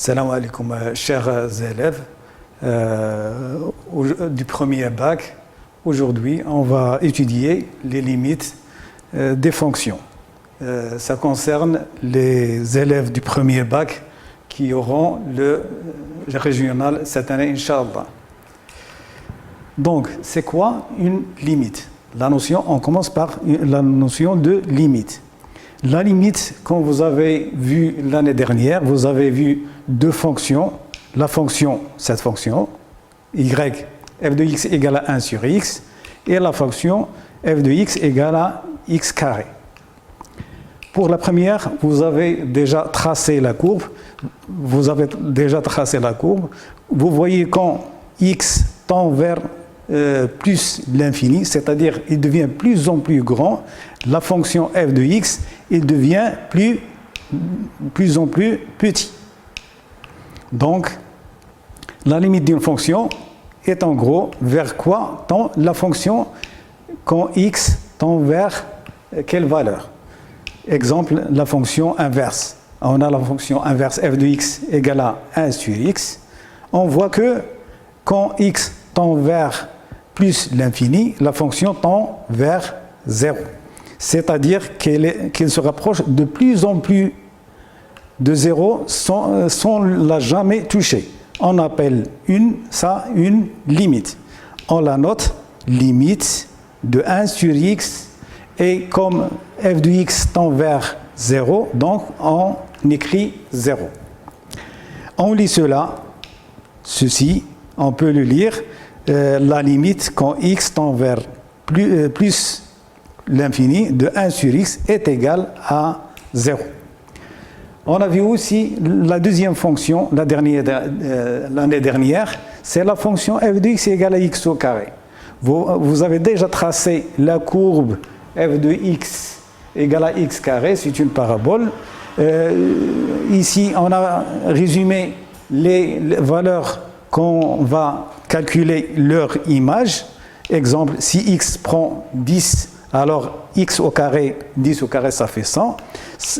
Salam alaikum, chers élèves du premier bac. Aujourd'hui, on va étudier les limites des fonctions. Ça concerne les élèves du premier bac qui auront le régional cette année, Inch'Allah. Donc, c'est quoi une limite? On commence par la notion de limite. La limite, comme vous avez vu l'année dernière, vous avez vu deux fonctions. La fonction, cette fonction, y, f de x égale à 1 sur x, et la fonction f de x égale à x carré. Pour la première, vous avez déjà tracé la courbe. Vous voyez quand x tend vers plus l'infini, c'est-à-dire il devient plus en plus grand, la fonction f de x, il devient plus en plus petit. Donc, la limite d'une fonction est en gros vers quoi tend la fonction quand x tend vers quelle valeur? Exemple, la fonction inverse. On a la fonction inverse f de x égale à 1 sur x. On voit que quand x tend vers plus l'infini, la fonction tend vers 0. C'est-à-dire qu'elle se rapproche de plus en plus de 0 sans la jamais toucher. On appelle ça une limite. On la note limite de 1 sur x, et comme f de x tend vers 0, donc on écrit 0. On lit ceci, on peut le lire. La limite quand x tend vers plus l'infini de 1 sur x est égal à 0. On a vu aussi la deuxième fonction l'année dernière, c'est la fonction f de x égale à x au carré. Vous avez déjà tracé la courbe f de x égale à x carré, c'est une parabole. Ici, on a résumé les valeurs qu'on va calculer leur image. Exemple, si x prend 10, alors x au carré, 10 au carré, ça fait 100.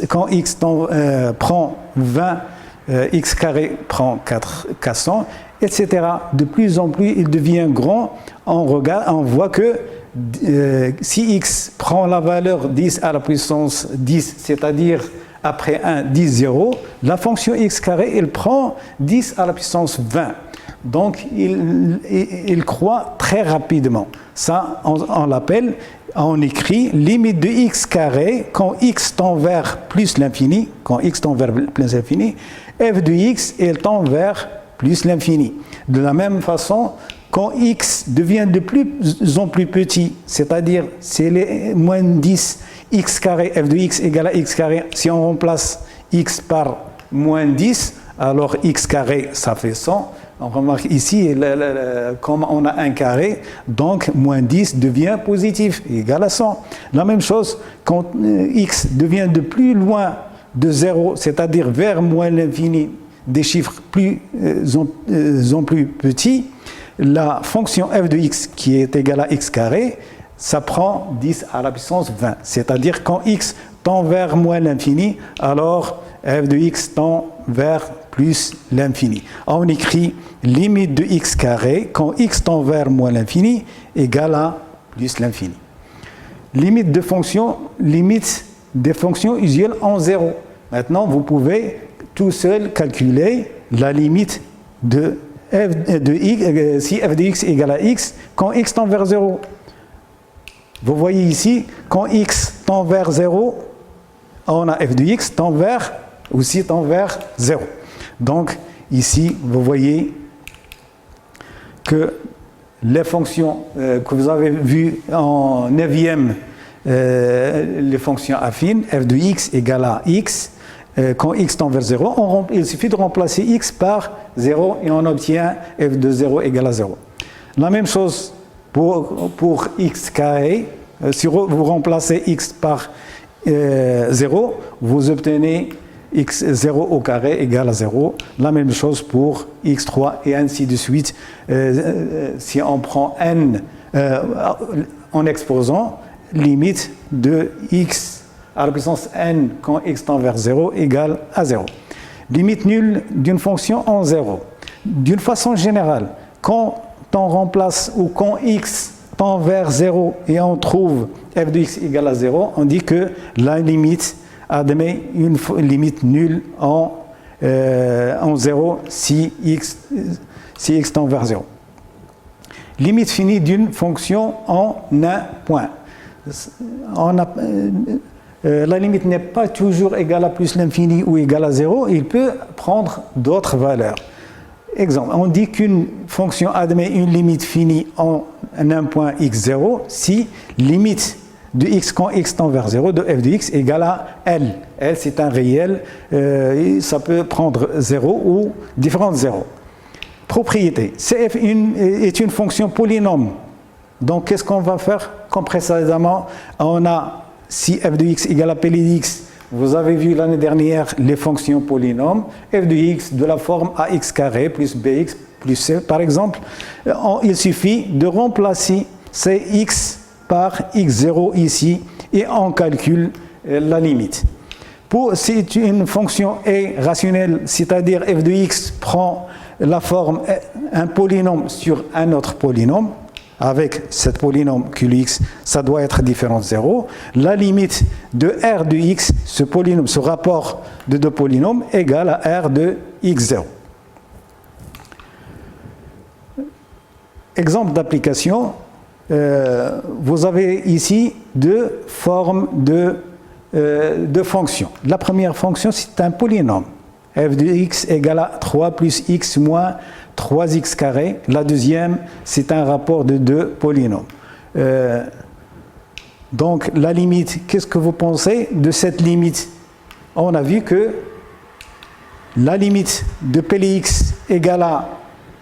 Quand x prend 20, x carré prend 400, etc. De plus en plus, il devient grand. On voit que si x prend la valeur 10 à la puissance 10, c'est-à-dire après 1, 10, 0, la fonction x carré, elle prend 10 à la puissance 20. Donc, il croît très rapidement. Ça, on l'appelle, on écrit limite de x carré quand x tend vers plus l'infini, f de x, elle tend vers plus l'infini. De la même façon, quand x devient de plus en plus petit, c'est-à-dire c'est les moins 10, x carré, f de x égale à x carré, si on remplace x par moins 10, alors x carré, ça fait 100. On remarque ici, comme on a un carré, donc moins 10 devient positif, égal à 100. La même chose, quand x devient de plus loin de 0, c'est-à-dire vers moins l'infini, des chiffres plus en plus petits, la fonction f de x qui est égale à x carré, ça prend 10 à la puissance 20. C'est-à-dire quand x tend vers moins l'infini, alors f de x tend vers plus l'infini. On écrit limite de x carré quand x tend vers moins l'infini égale à plus l'infini. Limite des fonctions usuelles en 0. Maintenant, vous pouvez tout seul calculer la limite de x, si f de x égale à x quand x tend vers 0. Vous voyez ici, quand x tend vers 0, on a f de x tend vers 0. Donc, ici, vous voyez que les fonctions que vous avez vues en 9e, les fonctions affines, f de x égale à x, quand x tend vers 0, il suffit de remplacer x par 0 et on obtient f de 0 égale à 0. La même chose pour x carré, si vous remplacez x par 0, vous obtenez x0 au carré égale à 0. La même chose pour x3 et ainsi de suite. Si on prend n en exposant, limite de x à la puissance n quand x tend vers 0 égale à 0. limite nulle d'une fonction en 0. D'une façon générale, quand on remplace ou quand x tend vers 0 et on trouve f de x égale à 0, on dit que la limite admet une limite nulle en 0 si x tend vers 0. Limite finie d'une fonction en un point. La limite n'est pas toujours égale à plus l'infini ou égale à 0, il peut prendre d'autres valeurs. Exemple, on dit qu'une fonction admet une limite finie en un point x0 si limite de x quand x tend vers 0 de f de x égale à L. L, c'est un réel, ça peut prendre 0 ou différentes zéros. Propriété. Cf est une fonction polynôme. Donc, qu'est-ce qu'on va faire? Comme précédemment, on a si f de x égale à p de x. Vous avez vu l'année dernière les fonctions polynômes. F de x de la forme ax carré plus bx plus c, par exemple. Il suffit de remplacer ces x par x0 ici et on calcule la limite. Si une fonction est rationnelle, c'est-à-dire f de x prend la forme un polynôme sur un autre polynôme, avec cette polynôme qx, ça doit être différent de 0. La limite de r de x, ce polynôme, ce rapport de deux polynômes, égale à r de x0. Exemple d'application, vous avez ici deux formes de fonctions. La première fonction, c'est un polynôme. f de x égale à 3 plus x moins 3x carré. La deuxième, c'est un rapport de deux polynômes. Donc, la limite, qu'est-ce que vous pensez de cette limite? On a vu que la limite de p de x égale à,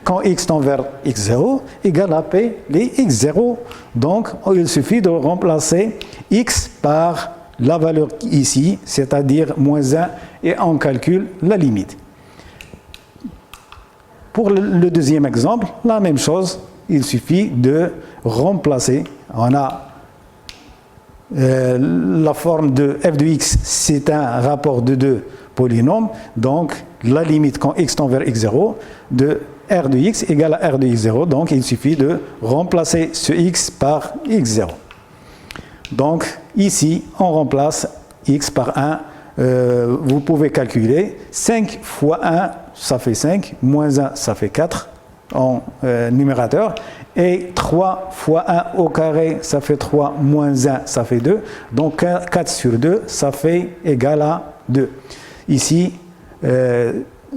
quand x tend vers x0, égale à p de x0. Donc, il suffit de remplacer x par la valeur ici, c'est-à-dire moins 1, et on calcule la limite. Pour le deuxième exemple, la même chose, il suffit de remplacer. On a la forme de f de x, c'est un rapport de deux polynômes, donc la limite quand x tend vers x0 de r de x égale à r de x0, donc il suffit de remplacer ce x par x0. Donc ici, on remplace x par 1. Vous pouvez calculer 5 fois 1, ça fait 5, moins 1, ça fait 4 en numérateur, et 3 fois 1 au carré, ça fait 3, moins 1, ça fait 2, donc 4 sur 2, ça fait égal à 2. Ici,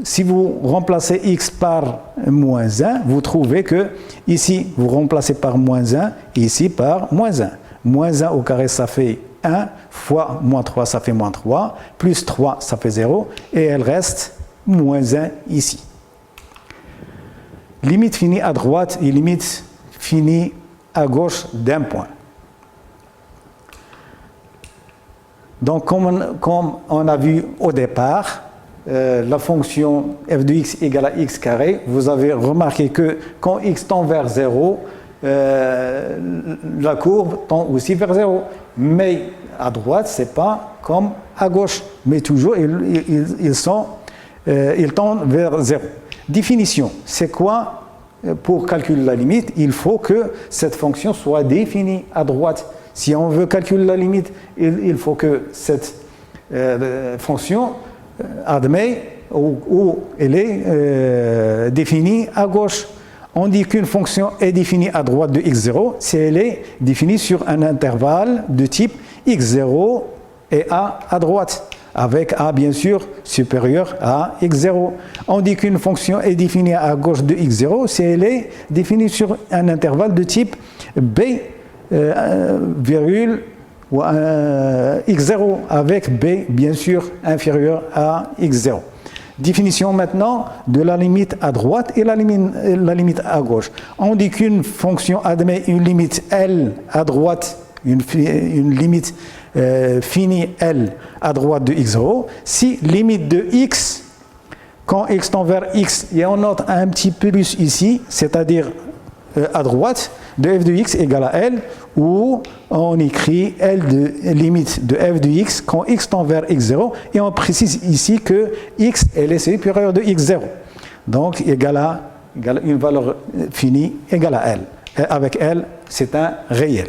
si vous remplacez x par moins 1, vous trouvez que ici, vous remplacez par moins 1, et ici par moins 1. Moins 1 au carré, ça fait 1, fois moins 3, ça fait moins 3, plus 3, ça fait 0, et elle reste moins 1 ici. Limite finie à droite et limite finie à gauche d'un point. Donc, comme on a vu au départ, la fonction f de x égale à x carré, vous avez remarqué que quand x tend vers 0, la courbe tend aussi vers 0. Mais à droite, ce n'est pas comme à gauche. Mais toujours, ils tendent vers 0. Définition, c'est quoi? Pour calculer la limite, il faut que cette fonction soit définie à droite. Si on veut calculer la limite, il faut que cette fonction admet ou elle est définie à gauche. On dit qu'une fonction est définie à droite de x0 si elle est définie sur un intervalle de type x0 et a à droite, avec a bien sûr supérieur à x0. On dit qu'une fonction est définie à gauche de x0 si elle est définie sur un intervalle de type b, virgule, ou x0, avec b bien sûr inférieur à x0. Définition maintenant de la limite à droite et la limite à gauche. On dit qu'une fonction admet une limite L à droite, une limite finie L à droite de x0, si limite de x, quand x tend vers x, et on note un petit plus ici, c'est-à-dire à droite de f de x égale à L, où on écrit L de limite de f de x quand x tend vers x0, et on précise ici que x est supérieur de x0. Donc, égale à une valeur finie égale à L. Et avec L, c'est un réel.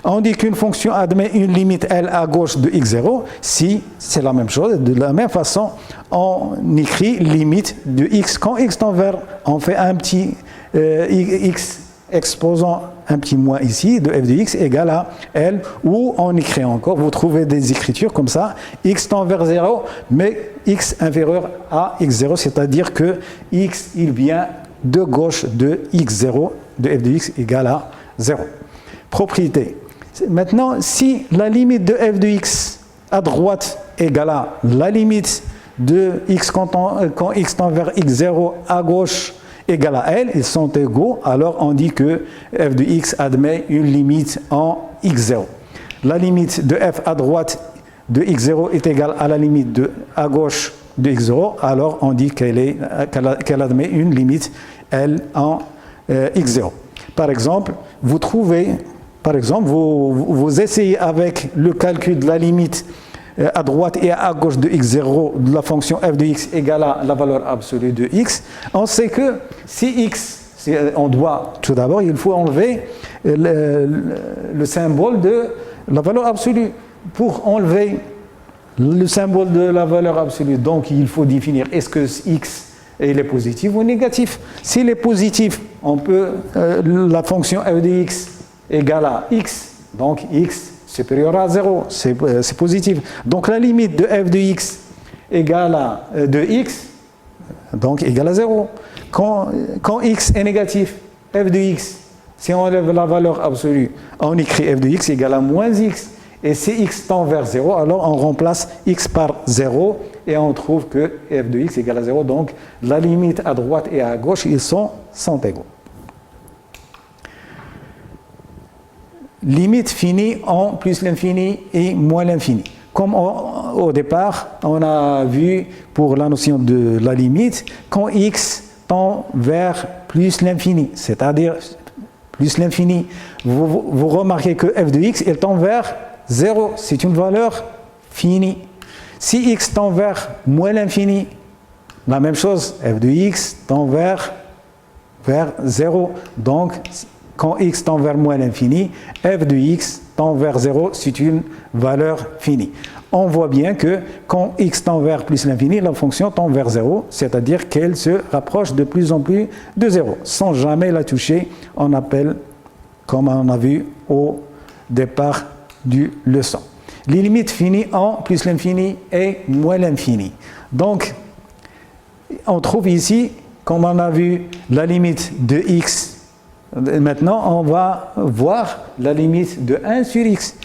On dit qu'une fonction admet une limite L à gauche de x0 si c'est la même chose. De la même façon, on écrit limite de x quand x tend vers, on fait un petit x exposant un petit moins ici de f de x égale à L, ou on écrit encore, vous trouvez des écritures comme ça, x tend vers 0, mais x inférieur à x0, c'est-à-dire que x il vient de gauche de x0, de f de x égale à 0. Propriété. Maintenant, si la limite de f de x à droite égale à la limite de x quand x tend vers x0 à gauche égale à L, ils sont égaux, alors on dit que f de x admet une limite en x0. La limite de f à droite de x0 est égale à la limite de à gauche de x0, alors on dit qu'elle admet une limite L en x0. Par exemple, vous essayez avec le calcul de la limite à droite et à gauche de x0 de la fonction f de x égale à la valeur absolue de x. On sait que si x, on doit tout d'abord, il faut enlever le symbole de la valeur absolue. Pour enlever le symbole de la valeur absolue, donc il faut définir est-ce que x est positif ou négatif. S'il est positif, on peut la fonction f de x égale à x, donc x supérieur à 0, c'est positif. Donc la limite de f de x égale à de x, donc égale à 0. Quand x est négatif, f de x, si on enlève la valeur absolue, on écrit f de x égale à moins x. Et si x tend vers 0, alors on remplace x par 0 et on trouve que f de x égale à 0. Donc la limite à droite et à gauche, ils sont égaux. Limite finie en plus l'infini et moins l'infini. Comme au départ, on a vu pour la notion de la limite, quand x tend vers plus l'infini, c'est-à-dire plus l'infini, vous remarquez que f de x, elle tend vers 0, c'est une valeur finie. Si x tend vers moins l'infini, la même chose, f de x tend vers 0. Donc, quand x tend vers moins l'infini, f de x tend vers 0, c'est une valeur finie. On voit bien que quand x tend vers plus l'infini, la fonction tend vers 0, c'est-à-dire qu'elle se rapproche de plus en plus de 0. Sans jamais la toucher, on appelle, comme on a vu au départ du leçon. Les limites finies en plus l'infini et moins l'infini. Donc, on trouve ici, comme on a vu, la limite de x. Maintenant, on va voir la limite de 1 sur x.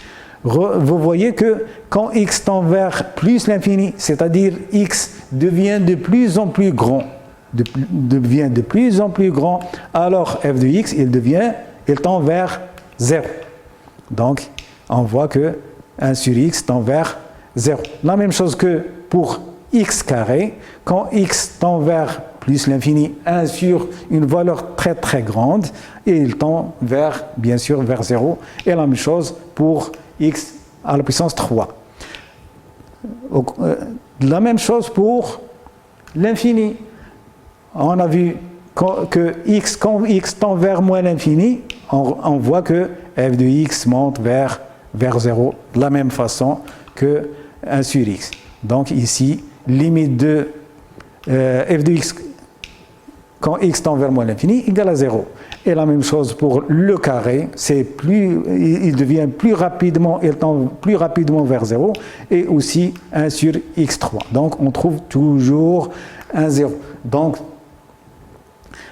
Vous voyez que quand x tend vers plus l'infini, c'est-à-dire x devient de plus en plus grand, alors f de x, il tend vers 0. Donc, on voit que 1 sur x tend vers 0. La même chose que pour x carré, quand x tend vers plus l'infini, 1 sur une valeur très très grande, et il tend vers, bien sûr, vers 0. Et la même chose pour x à la puissance 3. La même chose pour l'infini. On a vu que quand x tend vers moins l'infini, on voit que f de x monte vers 0, de la même façon que 1 sur x. Donc ici, limite de f de x quand x tend vers moins l'infini égale à 0. Et la même chose pour le carré, il devient plus rapidement, il tend plus rapidement vers 0, et aussi 1 sur x3. Donc on trouve toujours un 0. Donc,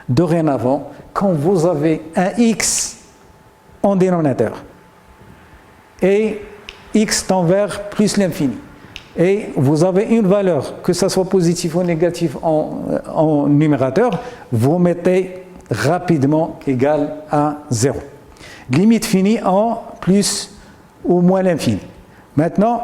dorénavant, quand vous avez un x en dénominateur, et x tend vers plus l'infini, et vous avez une valeur, que ce soit positif ou négatif en numérateur, vous mettez rapidement égal à 0. Limite finie en plus ou moins l'infini. Maintenant,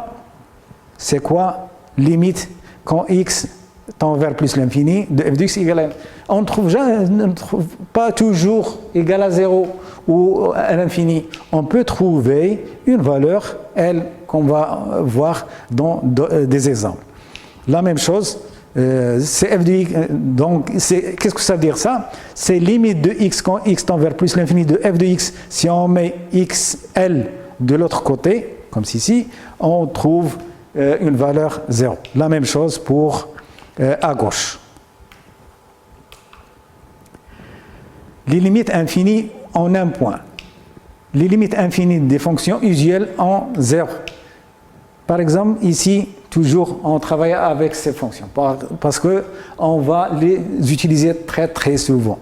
c'est quoi limite quand x tend vers plus l'infini de f de x égale à 1? on ne trouve pas toujours égal à 0 ou à l'infini. On peut trouver une valeur, L, qu'on va voir dans des exemples. La même chose, c'est f de x. Donc, qu'est-ce que ça veut dire ça? C'est limite de x quand x tend vers plus l'infini de f de x. Si on met xl de l'autre côté, comme ici, on trouve une valeur 0. La même chose pour à gauche. Les limites infinies en un point. Les limites infinies des fonctions usuelles en 0. Par exemple, ici, toujours, on travaille avec ces fonctions parce qu'on va les utiliser très très souvent.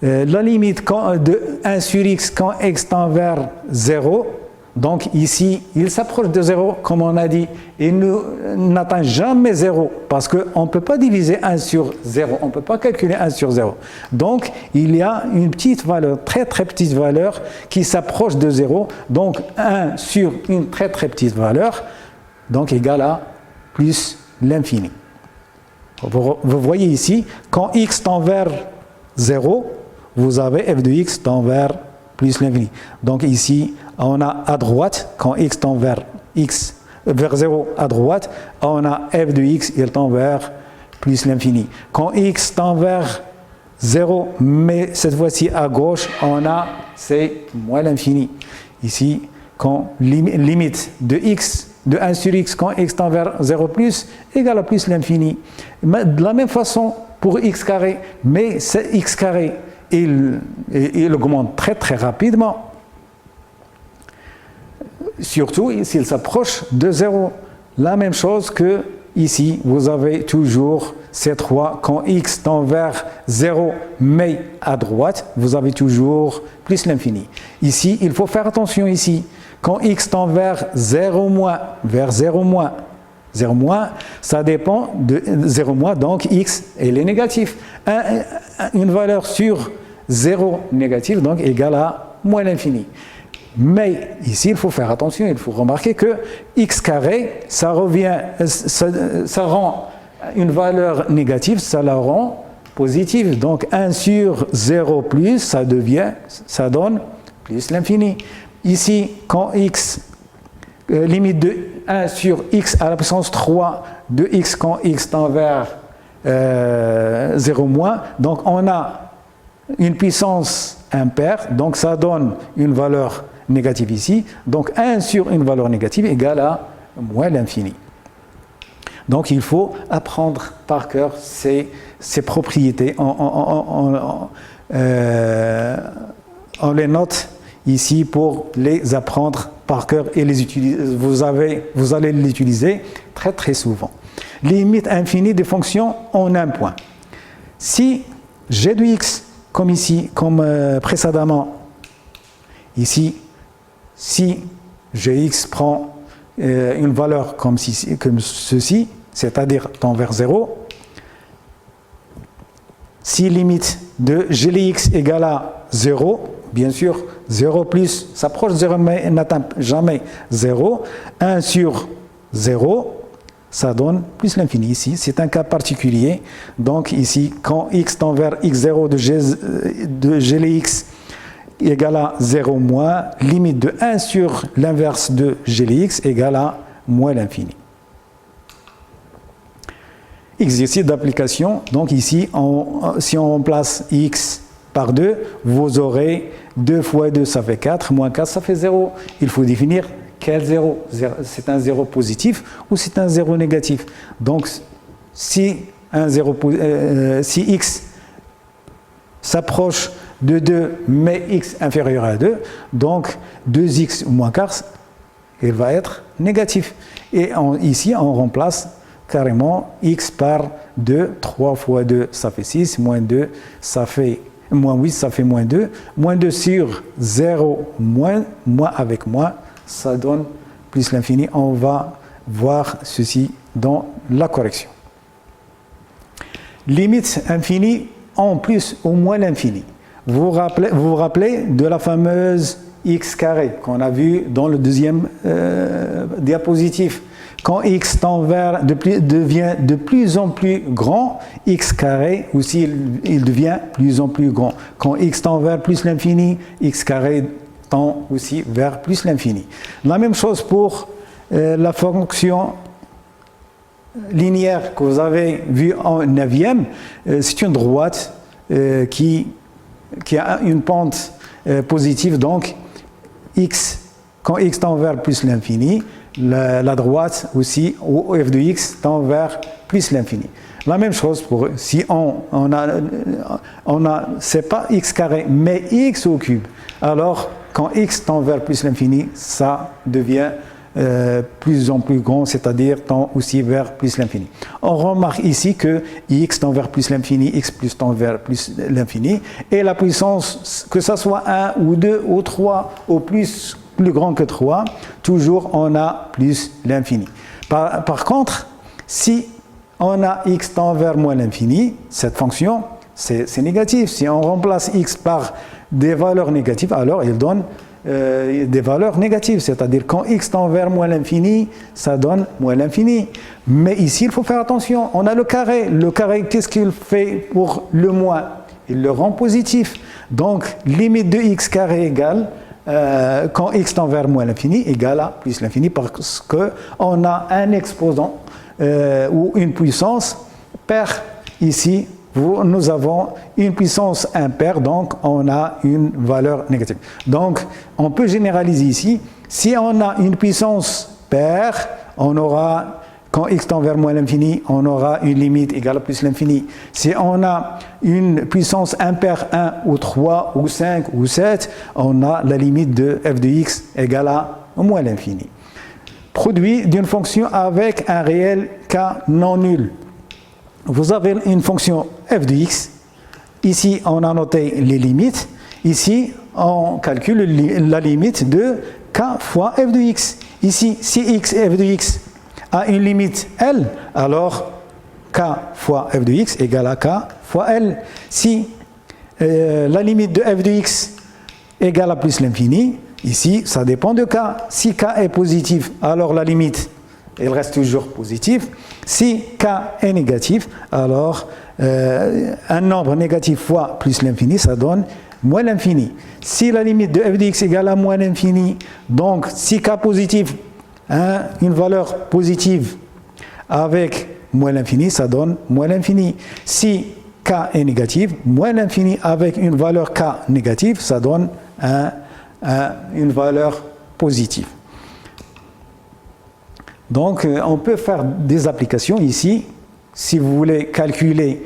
La limite de 1 sur x quand x tend vers 0, donc ici, il s'approche de 0, comme on a dit, et n'atteint jamais 0, parce qu'on ne peut pas diviser 1 sur 0, on ne peut pas calculer 1 sur 0. Donc, il y a une petite valeur, très très petite valeur, qui s'approche de 0, donc 1 sur une très très petite valeur, donc égale à plus l'infini. Vous voyez ici, quand x tend vers 0, vous avez f de x tend vers plus l'infini. Donc ici, on a à droite, quand x tend vers 0 à droite, on a f de x, il tend vers plus l'infini. Quand x tend vers 0, mais cette fois-ci à gauche, on a, c'est moins l'infini. Ici, quand limite de x, de 1 sur x, quand x tend vers 0 plus, égale à plus l'infini. De la même façon pour x carré, mais c'est x carré, il augmente très très rapidement. Surtout s'il s'approche de 0. La même chose que ici, vous avez toujours C3, quand x tend vers 0, mais à droite, vous avez toujours plus l'infini. Ici, il faut faire attention ici. Quand x tend vers 0 moins, ça dépend de 0 moins, donc x, elle est négatif. Une valeur sur 0 négative, donc égale à moins l'infini. Mais ici, il faut faire attention, il faut remarquer que x carré, ça rend une valeur négative, ça la rend positive. Donc 1 sur 0 plus, ça donne plus l'infini. Ici, quand x, limite de 1 sur x à la puissance 3 de x quand x tend vers 0 moins, donc on a une puissance impaire, donc ça donne une valeur négative ici. Donc 1 sur une valeur négative égale à moins l'infini. Donc il faut apprendre par cœur ces propriétés. On les note ici pour les apprendre par cœur et les utiliser. Vous allez l'utiliser très très souvent. Limite infinie des fonctions en un point. Si g de x, comme ici, comme précédemment, ici, si gx prend une valeur comme ceci, c'est-à-dire tend vers 0, si limite de g de x égale à 0, bien sûr, 0 plus s'approche de 0 mais n'atteint jamais 0, 1 sur 0, ça donne plus l'infini. Ici, c'est un cas particulier. Donc ici, quand x tend vers x0 de g de x égale à 0 moins, limite de 1 sur l'inverse de g de x égale à moins l'infini. Exercice d'application. Donc ici, si on remplace x par 2, vous aurez 2 fois 2, ça fait 4, moins 4, ça fait 0. Il faut définir quel 0. C'est un 0 positif ou c'est un 0 négatif. Donc, si x s'approche de 2, mais x inférieur à 2, donc 2x moins 4, il va être négatif. Et ici, on remplace carrément x par 2. 3 fois 2, ça fait 6, moins 2, ça fait moins 8, ça fait moins 2. Moins 2 sur 0, moins avec moins, ça donne plus l'infini. On va voir ceci dans la correction. Limite infinie en plus ou moins l'infini. Vous vous rappelez de la fameuse x carré qu'on a vu dans le deuxième diapositive. Quand x tend vers devient de plus en plus grand, x carré aussi il devient plus en plus grand. Quand x tend vers plus l'infini, x carré tend aussi vers plus l'infini. La même chose pour la fonction linéaire que vous avez vue en 9e. C'est une droite qui a une pente positive, donc quand x tend vers plus l'infini, la droite aussi, ou f de x, tend vers plus l'infini. La même chose pour si on a c'est pas x carré, mais x au cube. Alors, quand x tend vers plus l'infini, ça devient plus en plus grand, c'est-à-dire tend aussi vers plus l'infini. On remarque ici que x tend vers plus l'infini, x plus tend vers plus l'infini, et la puissance, que ce soit 1 ou 2 ou 3 ou plus grand que 3, toujours on a plus l'infini. Par contre, si on a x tend vers moins l'infini, cette fonction, c'est négatif. Si on remplace x par des valeurs négatives, alors il donne des valeurs négatives, c'est-à-dire quand x tend vers moins l'infini, ça donne moins l'infini. Mais ici, il faut faire attention, on a le carré. Le carré, qu'est-ce qu'il fait pour le moins? Il le rend positif. Donc, limite de x carré égale, quand x tend vers moins l'infini, égale à plus l'infini, parce qu'on a un exposant ou une puissance paire. Ici, nous avons une puissance impaire, donc on a une valeur négative. Donc, on peut généraliser ici. Si on a une puissance paire, on aura, quand x tend vers moins l'infini, on aura une limite égale à plus l'infini. Si on a une puissance impaire 1 ou 3 ou 5 ou 7, on a la limite de f de x égale à moins l'infini. Produit d'une fonction avec un réel k non nul. Vous avez une fonction f de x. Ici, on a noté les limites. Ici, on calcule la limite de k fois f de x. Ici, si x f de x a une limite L, alors k fois f de x égale à k fois L. Si la limite de f de x égale à plus l'infini, ici, ça dépend de k. Si k est positif, alors la limite, elle reste toujours positive. Si k est négatif, alors un nombre négatif fois plus l'infini, ça donne moins l'infini. Si la limite de f de x égale à moins l'infini, donc si k positif, une valeur positive avec moins l'infini, ça donne moins l'infini. Si k est négatif, moins l'infini avec une valeur k négative, ça donne une valeur positive. Donc, on peut faire des applications ici. Si vous voulez calculer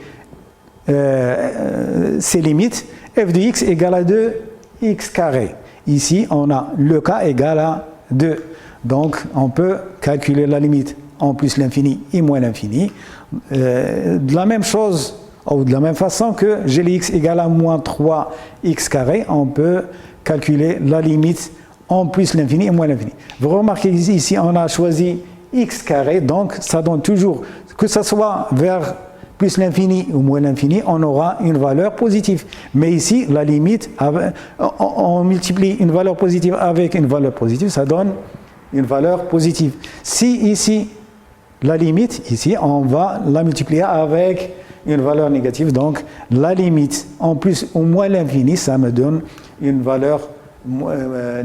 ces limites, f de x égale à 2x carré. Ici, on a le k égale à 2. Donc, on peut calculer la limite en plus l'infini et moins l'infini. De la même chose, ou de la même façon que glx égale à moins 3x carré, on peut calculer la limite en plus l'infini et moins l'infini. Vous remarquez ici, on a choisi x carré, donc ça donne toujours, que ce soit vers plus l'infini ou moins l'infini, on aura une valeur positive. Mais ici, la limite, on multiplie une valeur positive avec une valeur positive, ça donne une valeur positive. Si ici, la limite, ici, on va la multiplier avec une valeur négative, donc la limite en plus ou moins l'infini, ça me donne une valeur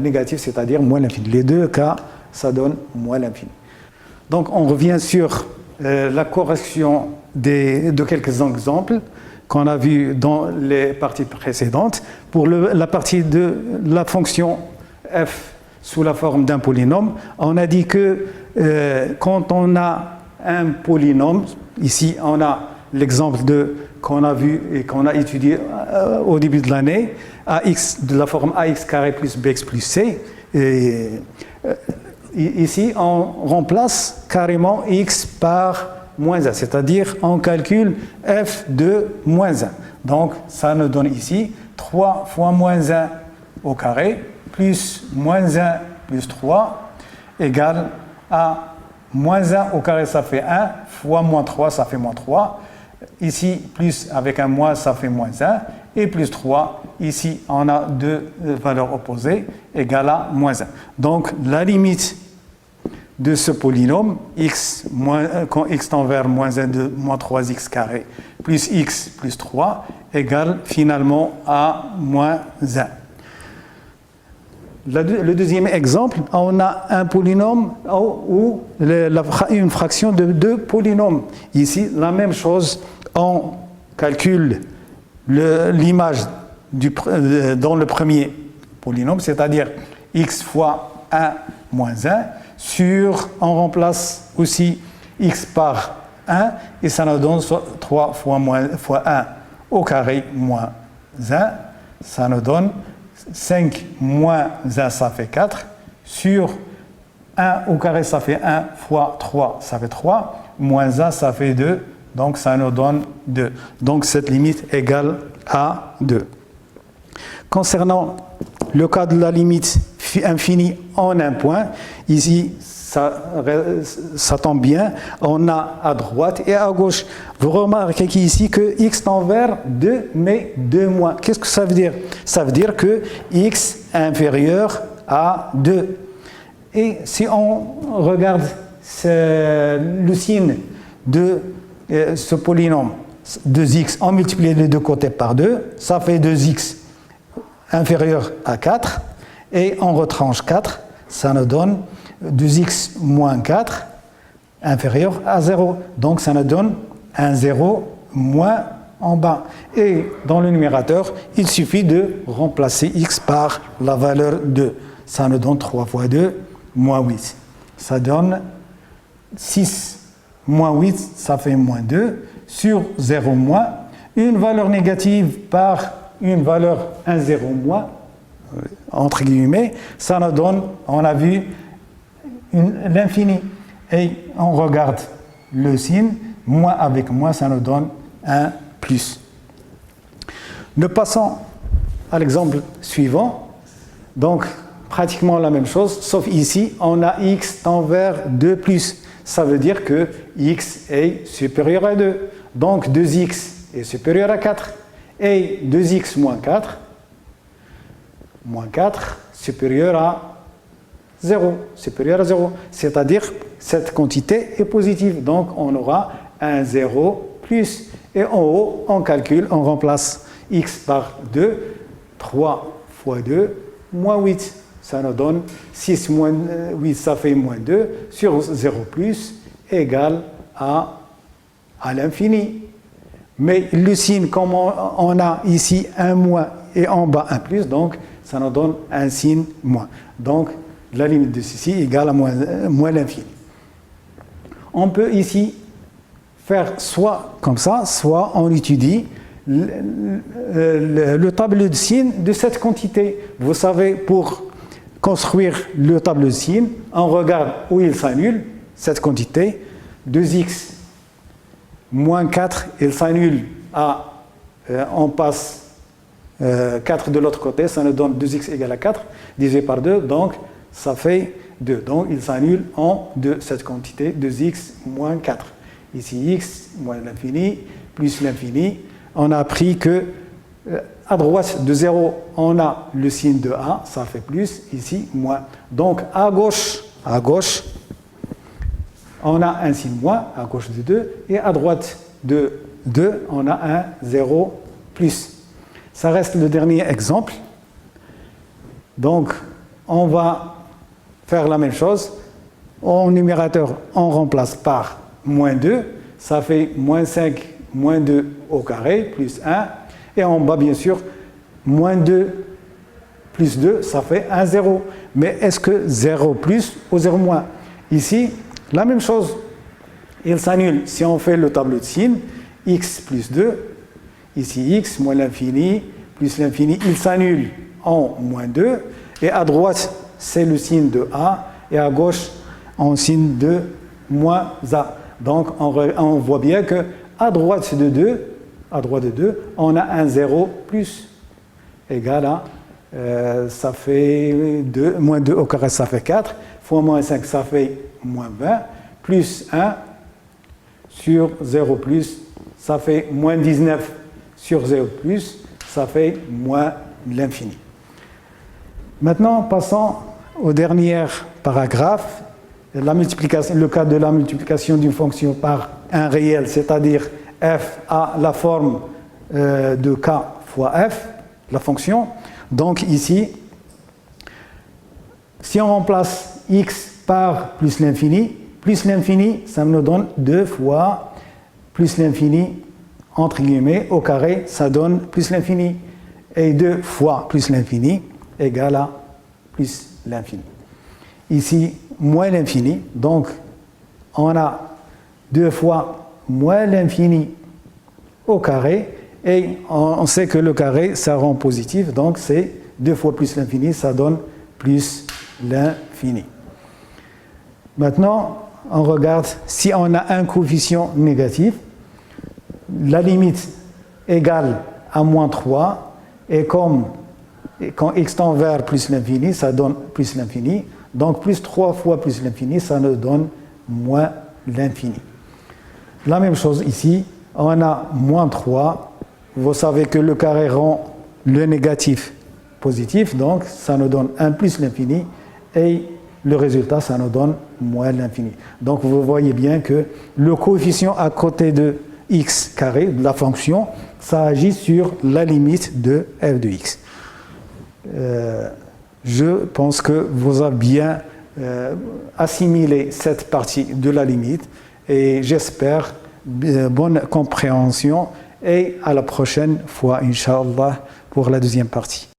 négative, c'est-à-dire moins l'infini. Les deux cas, ça donne moins l'infini. Donc on revient sur la correction de quelques exemples qu'on a vus dans les parties précédentes. Pour la partie de la fonction f sous la forme d'un polynôme, on a dit que quand on a un polynôme, ici on a l'exemple qu'on a vu et qu'on a étudié au début de l'année, ax de la forme ax carré plus bx plus c. Et, ici, on remplace carrément x par moins 1, c'est-à-dire on calcule f de moins 1. Donc, ça nous donne ici 3 fois moins 1 au carré plus moins 1 plus 3 égale à moins 1 au carré, ça fait 1, fois moins 3, ça fait moins 3. Ici, plus avec un moins, ça fait moins 1. Et plus 3, ici, on a deux valeurs opposées, égale à moins 1. Donc, la limite de ce polynôme, quand x tend vers moins 1, 2, moins 3x carré, plus x plus 3, égale finalement à moins 1. Le deuxième exemple, on a un polynôme ou une fraction de deux polynômes. Ici, la même chose, on calcule l'image dans le premier polynôme, c'est-à-dire x fois 1 moins 1, on remplace aussi x par 1, et ça nous donne 3 fois 1 au carré moins 1, ça nous donne 5 moins 1, ça fait 4, sur 1 au carré, ça fait 1 fois 3, ça fait 3, moins 1, ça fait 2, donc ça nous donne 2. Donc cette limite égale à 2. Concernant le cas de la limite infinie en un point, ici, ça tombe bien, on a à droite et à gauche. Vous remarquez qu'ici que x tend vers 2, mais 2 moins. Qu'est-ce que ça veut dire? Ça veut dire que x est inférieur à 2. Et si on regarde le signe de ce polynôme, 2x, on multiplie les deux côtés par 2, ça fait 2x inférieur à 4, et on retranche 4, ça nous donne 2x moins 4 inférieur à 0. Donc ça nous donne un 0 moins en bas. Et dans le numérateur, il suffit de remplacer x par la valeur 2. Ça nous donne 3 fois 2, moins 8. Ça donne 6 moins 8, ça fait moins 2. Sur 0 moins, une valeur négative par une valeur 1, 0 moins, entre guillemets, ça nous donne, on a vu, l'infini. Et on regarde le signe, moins avec moins, ça nous donne un plus. Nous passons à l'exemple suivant. Donc, pratiquement la même chose, sauf ici, on a x tend vers 2 plus. Ça veut dire que x est supérieur à 2. Donc, 2x est supérieur à 4. Et 2x moins 4, supérieur à 0, c'est-à-dire cette quantité est positive, donc on aura un 0 plus, et en haut, on calcule, on remplace x par 2, 3 fois 2, moins 8, ça nous donne 6 moins 8, ça fait moins 2, sur 0 plus, égale à l'infini. Mais le signe, comme on a ici un moins et en bas un plus, donc ça nous donne un signe moins. Donc la limite de ceci égale à moins l'infini. On peut ici faire soit comme ça, soit on étudie le tableau de signes de cette quantité. Vous savez, pour construire le tableau de signes, on regarde où il s'annule, cette quantité, 2x moins 4, il s'annule à, on passe 4 de l'autre côté, ça nous donne 2x égale à 4, divisé par 2, donc ça fait 2. Donc il s'annule en 2, cette quantité, 2x moins 4. Ici, x moins l'infini, plus l'infini. On a appris que à droite de 0, on a le signe de a, ça fait plus, ici, moins. Donc à gauche, on a un signe moins à gauche de 2, et à droite de 2, on a un 0 plus. Ça reste le dernier exemple. Donc, on va faire la même chose. Au numérateur, on remplace par moins 2, ça fait moins 5, moins 2 au carré, plus 1. Et en bas, bien sûr, moins 2 plus 2, ça fait un 0. Mais est-ce que 0 plus ou 0 moins? Ici, la même chose, il s'annule si on fait le tableau de signes, x plus 2, ici x moins l'infini, plus l'infini, il s'annule en moins 2, et à droite, c'est le signe de a, et à gauche, en signe de moins a. Donc, on voit bien que à droite de 2, on a un 0 plus, égal à, ça fait 2, moins 2 au carré, ça fait 4, fois moins 5, ça fait moins 20, plus 1 sur 0 plus, ça fait moins 19 sur 0 plus, ça fait moins l'infini. Maintenant, passons au dernier paragraphe. le cas de la multiplication d'une fonction par un réel, c'est-à-dire f a la forme de k fois f, la fonction. Donc ici, si on remplace x par plus l'infini, ça nous donne 2 fois plus l'infini, entre guillemets, au carré, ça donne plus l'infini. Et 2 fois plus l'infini égale à plus l'infini. Ici, moins l'infini, donc on a 2 fois moins l'infini au carré, et on sait que le carré, ça rend positif, donc c'est 2 fois plus l'infini, ça donne plus l'infini. Maintenant, on regarde si on a un coefficient négatif, la limite égale à moins 3, et comme quand x tend vers plus l'infini, ça donne plus l'infini, donc plus 3 fois plus l'infini, ça nous donne moins l'infini. La même chose ici, on a moins 3, vous savez que le carré rend le négatif positif, donc ça nous donne 1 plus l'infini, et le résultat, ça nous donne moins l'infini. Donc vous voyez bien que le coefficient à côté de x carré, de la fonction, ça agit sur la limite de f de x. Je pense que vous avez bien assimilé cette partie de la limite et j'espère bonne compréhension et à la prochaine fois, Inch'Allah, pour la deuxième partie.